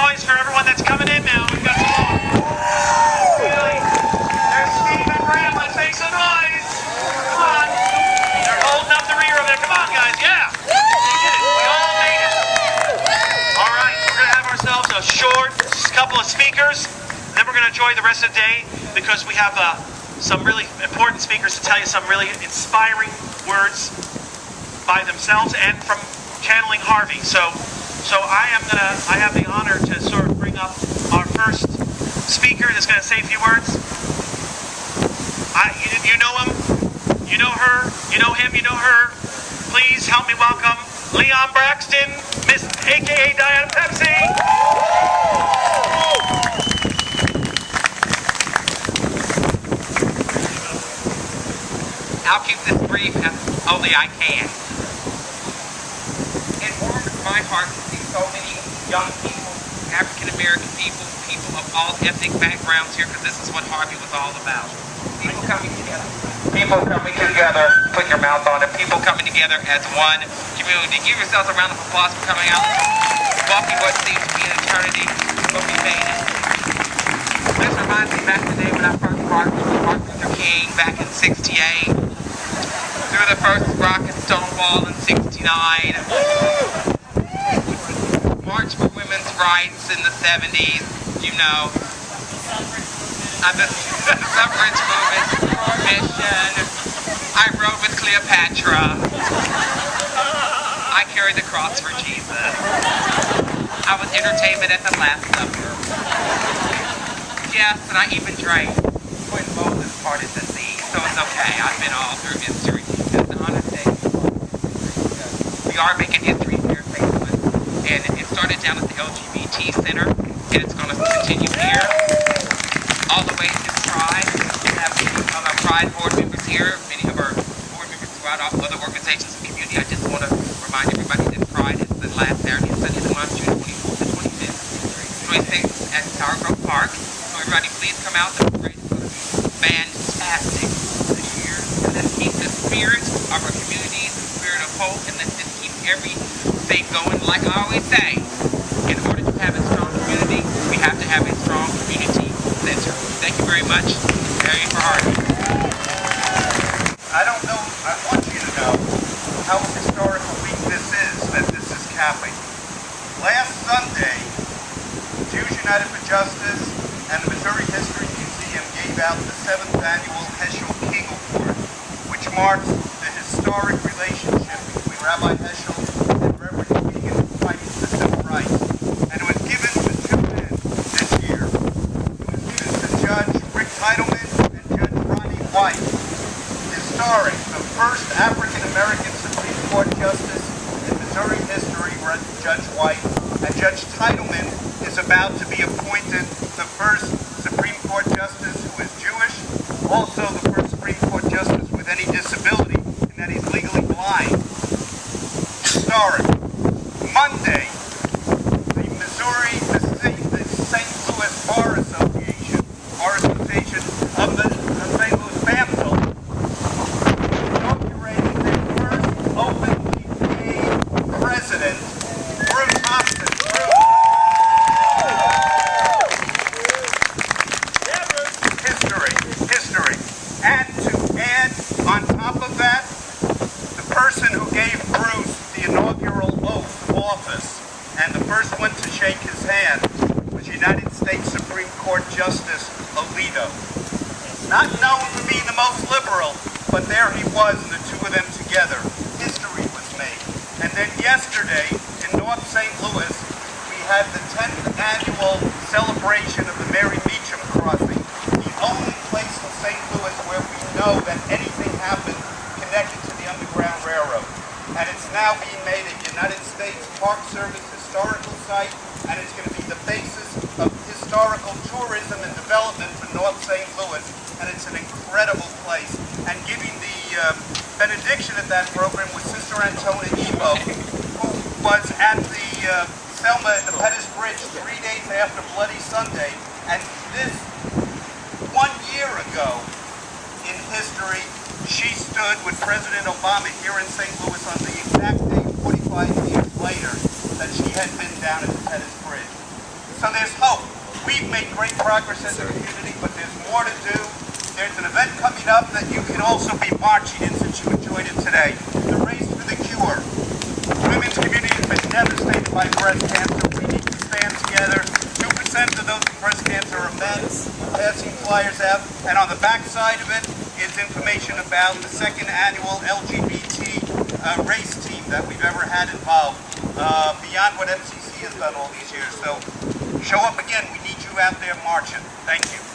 noise for everyone that's coming in now. We've got some more. There's Steve and Graham. Let's make some noise. Come on. They're holding up the rear of there. Come on, guys. Yeah. We did it. We all made it. All right. We're going to have ourselves a short couple of speakers. Then we're going to enjoy the rest of the day because we have some really important speakers to tell you some really inspiring words by themselves and from channeling Harvey. So I have the honor to sort of bring up our first speaker that's going to say a few words. You know him, you know her, you know him, you know her. Please help me welcome Leon Braxton, Miss AKA Diana Pepsi. I'll keep this brief as only I can. It warms my heart to see so many young people, African-American people, people of all ethnic backgrounds here, because this is what Harvey was all about. People coming together. People coming together, put your mouth on it, people coming together as one community. Give yourselves a round of applause for coming out, walking what seems to be an eternity, but we made it. This reminds me back in the day when I first marched with Martin Luther King back in '68. Through the first rock and stone wall in '69. March for women's rights in the '70s, you know. The suffrage movement, mission. I rode with Cleopatra. I carried the cross for Jesus. I was entertainment at the Last Supper. Yes, and I even drank when Moses parted the sea, so it's okay. I've been all through history. It's an honest day. We are making history here, Facebook, and it started down at the LGBT Center, and it's going to continue here, all the way to Pride. We have our Pride board members here, many of our board members throughout all other organizations and community. I just want to remind everybody that Pride is the last Saturday and Sunday of the month, June 24th to 25th, 26th at Tower Grove Park. So everybody, please come out. The parade is going to be fantastic this year. And let's keep the spirit of our communities, the spirit of hope, and let's just keep everything going. Like I always say, in order to have a strong community, we have to have a strong community center. Thank you very much. Harry for Harvey. I don't know, I want you to know how historical week this is that this is capping. Last Sunday, Jews United for Justice and the Missouri History Museum gave out the 7th annual Heschel King Award, which marks the historic relationship between Rabbi Heschel and Reverend King in fighting for civil rights. And it was given to two men this year. It was given to Judge Rick Titleman and Judge Ronnie White. Historic, the first African-American Supreme Court Justice in Missouri history, Judge White, and Judge Titleman is about to be appointed the first Supreme Court Justice who is Jewish, also the first Supreme Court Justice with any disability, and that he's legally blind. Historic. Monday, the St. Louis Bar Association of the St. Louis BAMSL, inaugurated their first openly gay president, Bruce Hobson. History. And to add on top of that, the person who gave Bruce the inaugural oath of office and the first one to shake his hand was United States Supreme Court Justice Alito. Not known to be the most liberal, but there he was, and the two of them together. History was made. And then yesterday, in North St. Louis, we had the 10th annual celebration of the Mary Beecham Crossing, the only place in St. Louis where we know that anything happened connected to the Underground Railroad. And it's now being made a United States Park Service historical site, and it's going to be the basis of historical tourism and development for North St. Louis, and it's an incredible place. And giving the benediction at that program was Sister Antona Ebo, who was at the Selma at the Pettis Bridge 3 days after Bloody Sunday, and this 1 year ago in history, she stood with President Obama here in St. Louis on the exact day 45 years later that she had been down at the Pettis Bridge. So there's hope. We've made great progress as a community, but there's more to do. There's an event coming up that you can also be marching in since you enjoyed it today. The Race for the Cure. The women's community has been devastated by breast cancer. We need to stand together. 2% of those with breast cancer are men. Passing flyers out. And on the back side of it is information about the second annual LGBT race team that we've ever had involved. Beyond what MCC has done all these years. So show up again. We need you out there marching. Thank you.